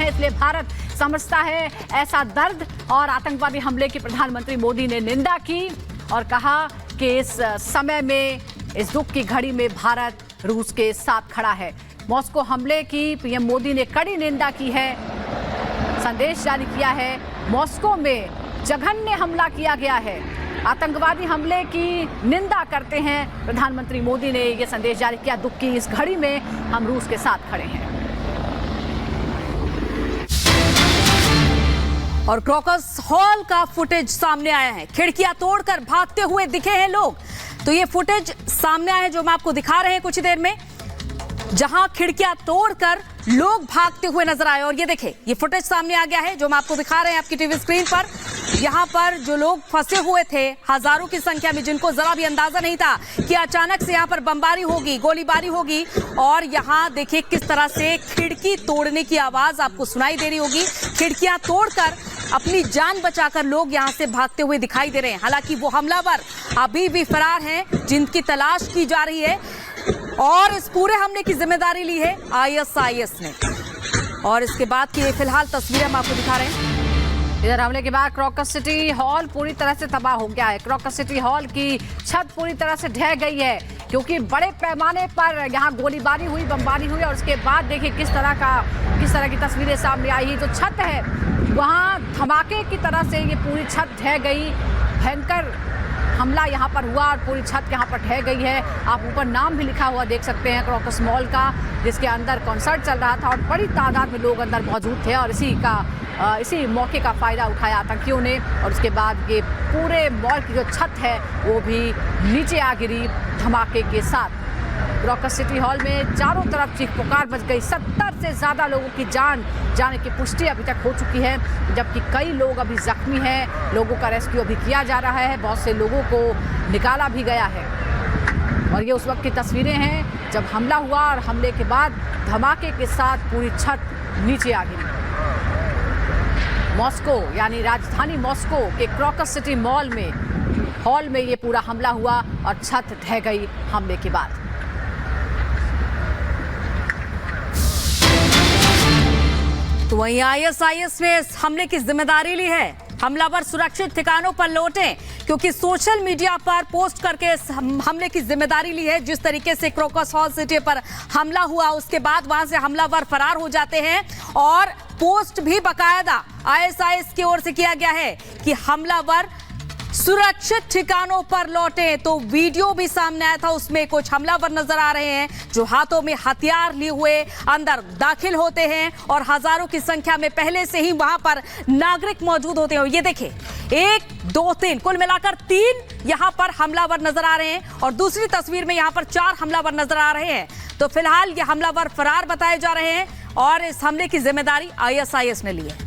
हैं, इसलिए भारत समझता है ऐसा दर्द। और आतंकवादी हमले की प्रधानमंत्री मोदी ने निंदा की और कहा कि इस समय में, इस दुख की घड़ी में भारत रूस के साथ खड़ा है। मॉस्को हमले की पीएम मोदी ने कड़ी निंदा की है, संदेश जारी किया है। मॉस्को में जघन्य हमला किया गया है, आतंकवादी हमले की निंदा करते हैं प्रधानमंत्री मोदी ने ये संदेश जारी किया। दुख की इस घड़ी में हम रूस के साथ खड़े हैं। और क्रॉकस हॉल का फुटेज सामने आया है, खिड़कियां तोड़कर भागते हुए दिखे हैं लोग। तो ये फुटेज सामने आया है जो हम आपको दिखा रहे हैं कुछ देर में, जहां खिड़कियां तोड़कर लोग भागते हुए नजर आए। और ये देखें, ये फुटेज सामने आ गया है जो हम आपको दिखा रहे हैं आपकी टीवी स्क्रीन पर। यहां पर जो लोग फंसे हुए थे हजारों की संख्या में, जिनको जरा भी अंदाजा नहीं था कि अचानक से यहां पर बमबारी होगी, गोलीबारी होगी। और यहां देखिए किस तरह से खिड़की तोड़ने की आवाज आपको सुनाई दे रही होगी। खिड़कियां तोड़कर अपनी जान बचाकर लोग यहां से भागते हुए दिखाई दे रहे हैं। हालांकि वो हमलावर अभी भी फरार हैं, जिनकी तलाश की जा रही है। और इस पूरे हमले की जिम्मेदारी ली है आईएसआईएस ने। और इसके बाद की फिलहाल तस्वीरें हम आपको दिखा रहे हैं। इधर हमले के बाद क्रॉकस सिटी हॉल पूरी तरह से तबाह हो गया है। क्रॉकस सिटी हॉल की छत पूरी तरह से ढह गई है, क्योंकि बड़े पैमाने पर यहाँ गोलीबारी हुई, बमबारी हुई। और उसके बाद देखिए किस तरह की तस्वीरें सामने आई। जो छत है वहाँ धमाके की तरह से ये पूरी छत ढह गई। भयंकर हमला यहाँ पर हुआ और पूरी छत यहाँ पर ढह गई है। आप ऊपर नाम भी लिखा हुआ देख सकते हैं क्रॉकस मॉल का, जिसके अंदर कॉन्सर्ट चल रहा था और बड़ी तादाद में लोग अंदर मौजूद थे। और इसी मौके का फायदा उठाया आतंकियों ने। और उसके बाद ये पूरे मॉल की जो छत है वो भी नीचे आ गिरी धमाके के साथ। क्रॉकस सिटी हॉल में चारों तरफ चीख पुकार मच गई। 70 से ज़्यादा लोगों की जान जाने की पुष्टि अभी तक हो चुकी है, जबकि कई लोग अभी जख्मी हैं। लोगों का रेस्क्यू अभी किया जा रहा है, बहुत से लोगों को निकाला भी गया है। और ये उस वक्त की तस्वीरें हैं जब हमला हुआ और हमले के बाद धमाके के साथ पूरी छत नीचे आ गिरी। मॉस्को यानी राजधानी मॉस्को के क्रॉकस सिटी हॉल में ये पूरा हमला हुआ और छत ढह गई हमले के बाद। तो वहीं आईएसआईएस ने इस हमले की जिम्मेदारी ली है। हमलावर सुरक्षित ठिकानों पर लौटे, क्योंकि सोशल मीडिया पर पोस्ट करके इस हमले की जिम्मेदारी ली है। जिस तरीके से क्रॉकस हॉल सिटी पर हमला हुआ उसके बाद वहां से हमलावर फरार हो जाते हैं। और पोस्ट भी बाकायदा आईएसआईएस की ओर से किया गया है कि हमलावर सुरक्षित ठिकानों पर लौटे। तो वीडियो भी सामने आया था, उसमें कुछ हमलावर नजर आ रहे हैं जो हाथों में हथियार लिए हुए अंदर दाखिल होते हैं। और हजारों की संख्या में पहले से ही वहां पर नागरिक मौजूद होते हैं। ये देखिए, 1 2 3 कुल मिलाकर 3 यहां पर हमलावर नजर आ रहे हैं। और दूसरी तस्वीर में यहां पर 4 हमलावर नजर आ रहे हैं। तो फिलहाल ये हमलावर फरार बताए जा रहे हैं और इस हमले की जिम्मेदारी आईएसआईएस ने ली है।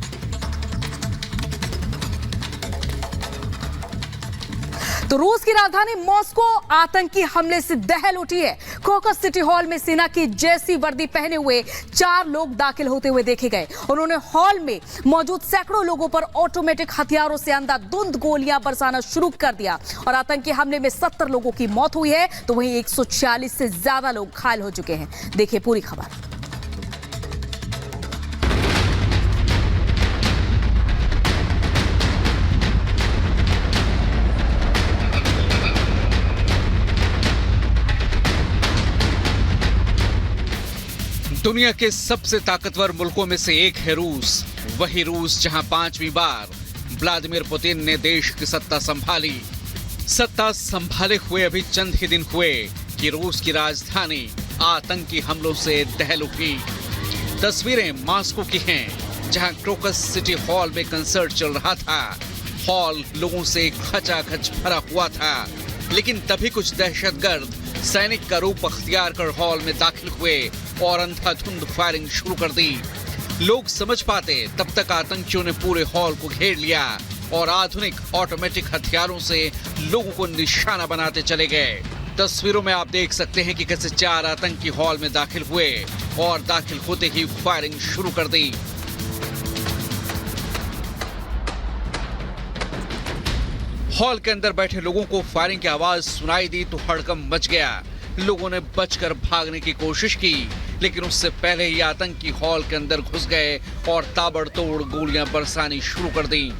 तो रूस की राजधानी मॉस्को आतंकी हमले से दहल उठी है। क्रॉकस सिटी हॉल में सेना की जैसी वर्दी पहने हुए 4 लोग दाखिल होते हुए देखे गए। उन्होंने हॉल में मौजूद सैकड़ों लोगों पर ऑटोमेटिक हथियारों से अंधाधुंध गोलियां बरसाना शुरू कर दिया। और आतंकी हमले में 70 लोगों की मौत हुई है, तो वहीं 146 से ज्यादा लोग घायल हो चुके हैं। देखिए पूरी खबर। दुनिया के सबसे ताकतवर मुल्कों में से एक है रूस। वही रूस जहां 5वीं बार व्लादिमीर पुतिन ने देश की सत्ता संभाली। सत्ता संभाले हुए अभी चंद ही दिन हुए कि रूस की राजधानी आतंकी हमलों से दहल उठी। तस्वीरें मॉस्को की हैं, जहां क्रॉकस सिटी हॉल में कंसर्ट चल रहा था। हॉल लोगों से खचाखच भरा हुआ था, लेकिन तभी कुछ दहशतगर्द सैनिक का रूप अख्तियार कर हॉल में दाखिल हुए और अंधाधुंध फायरिंग शुरू कर दी। लोग समझ पाते तब तक आतंकियों ने पूरे हॉल को घेर लिया और आधुनिक ऑटोमेटिक हथियारों से लोगों को निशाना बनाते चले गए। तस्वीरों में आप देख सकते हैं कि कैसे 4 आतंकी हॉल में दाखिल हुए और दाखिल होते ही फायरिंग शुरू कर दी। हॉल के अंदर बैठे लोगों को फायरिंग की आवाज सुनाई दी तो हड़कंप मच गया। लोगों ने बचकर भागने की कोशिश की, लेकिन उससे पहले ही आतंकी हॉल के अंदर घुस गए और ताबड़तोड़ गोलियां बरसानी शुरू कर दी।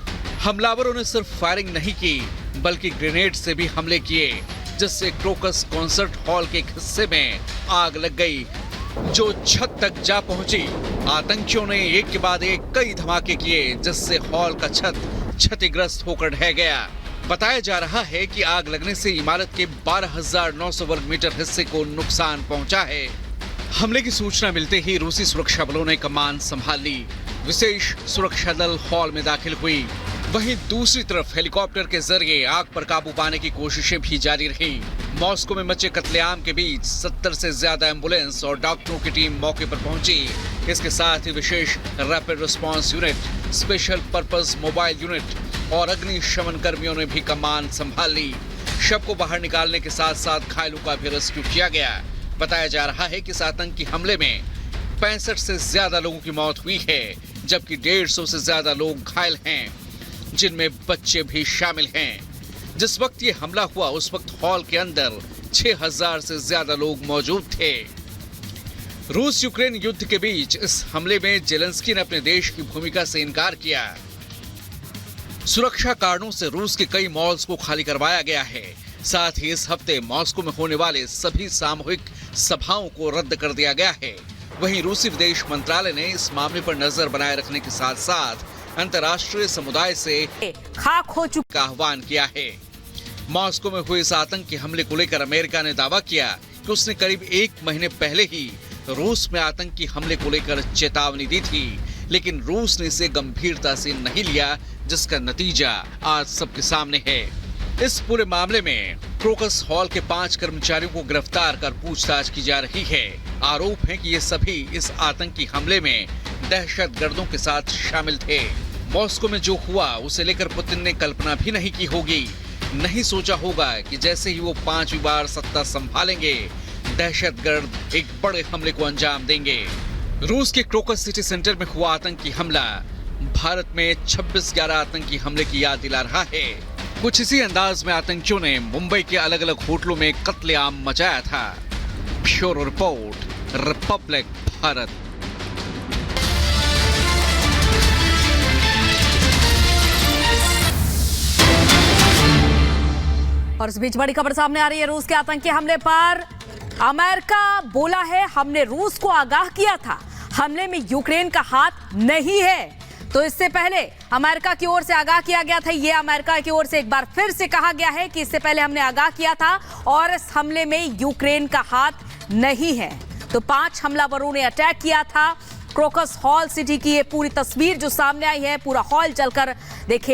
हमलावरों ने सिर्फ फायरिंग नहीं की बल्कि ग्रेनेड से भी हमले किए, जिससे क्रोकस कॉन्सर्ट हॉल के एक हिस्से में आग लग गई जो छत तक जा पहुंची। आतंकियों ने एक के बाद एक कई धमाके किए, जिससे हॉल का छत क्षतिग्रस्त होकर ढह गया। बताया जा रहा है कि आग लगने से इमारत के 12,900 वर्ग मीटर हिस्से को नुकसान पहुंचा है। हमले की सूचना मिलते ही रूसी सुरक्षा बलों ने कमान संभाल ली। विशेष सुरक्षा दल हॉल में दाखिल हुई। वहीं दूसरी तरफ हेलीकॉप्टर के जरिए आग पर काबू पाने की कोशिशें भी जारी रही। मॉस्को में मचे कत्लेआम के बीच 70 से ज्यादा एम्बुलेंस और डॉक्टरों की टीम मौके पर पहुंची। इसके साथ ही विशेष rapid response unit, special purpose mobile unit और अग्निशमन कर्मियों ने भी कमान संभाल ली। शव को बाहर निकालने के साथ साथ घायलों का भी रेस्क्यू किया गया। बताया जा रहा है कि इस आतंकी हमले में 65 से ज्यादा लोगों की मौत हुई है, जबकि 150 से ज्यादा लोग घायल हैं, जिनमें बच्चे भी शामिल हैं। जिस वक्त ये हमला हुआ उस वक्त हॉल के अंदर 6,000 से ज्यादा लोग मौजूद थे। रूस यूक्रेन युद्ध के बीच इस हमले में जेलेंस्की ने अपने देश की भूमिका से इनकार किया। सुरक्षा कारणों से रूस के कई मॉल्स को खाली करवाया गया है। साथ ही इस हफ्ते मॉस्को में होने वाले सभी सामूहिक सभाओं को रद्द कर दिया गया है। वहीं रूसी विदेश मंत्रालय ने इस मामले पर नजर बनाए रखने के साथ साथ अंतर्राष्ट्रीय समुदाय से खाक हो चुका का आह्वान किया है। मॉस्को में हुए इस आतंकी हमले को लेकर अमेरिका ने दावा किया कि उसने करीब 1 महीने पहले ही रूस में आतंकी हमले को लेकर चेतावनी दी थी, लेकिन रूस ने इसे गंभीरता से नहीं लिया, जिसका नतीजा आज सबके सामने है। इस पूरे मामले में क्रोकस हॉल के 5 कर्मचारियों को गिरफ्तार कर पूछताछ की जा रही है। आरोप है कि ये सभी इस आतंकी हमले में दहशतगर्दों के साथ शामिल थे। मॉस्को में जो हुआ उसे लेकर पुतिन ने कल्पना भी नहीं की होगी। नहीं सोचा होगा कि जैसे ही वो 5वीं बार सत्ता संभालेंगे, दहशतगर्द एक बड़े हमले को अंजाम देंगे। रूस के क्रोकस सिटी सेंटर में हुआ आतंकी हमला भारत में 26/11 आतंकी हमले की याद दिला रहा है। कुछ इसी अंदाज में आतंकियों ने मुंबई के अलग अलग होटलों में कत्लेआम मचाया था। Bureau report, Republic Bharat. और इस बीच बड़ी खबर सामने आ रही है रूस के आतंकी हमले पर। अमेरिका बोला है हमने रूस को आगाह किया था, हमले में यूक्रेन का हाथ नहीं है। तो इससे पहले अमेरिका की ओर से आगाह किया गया था, ये अमेरिका की ओर से एक बार फिर से कहा गया है कि इससे पहले हमने आगाह किया था और इस हमले में यूक्रेन का हाथ नहीं है। तो 5 हमलावरों ने अटैक किया था क्रोकस हॉल सिटी की। ये पूरी तस्वीर जो सामने आई है, पूरा हॉल जलकर देखे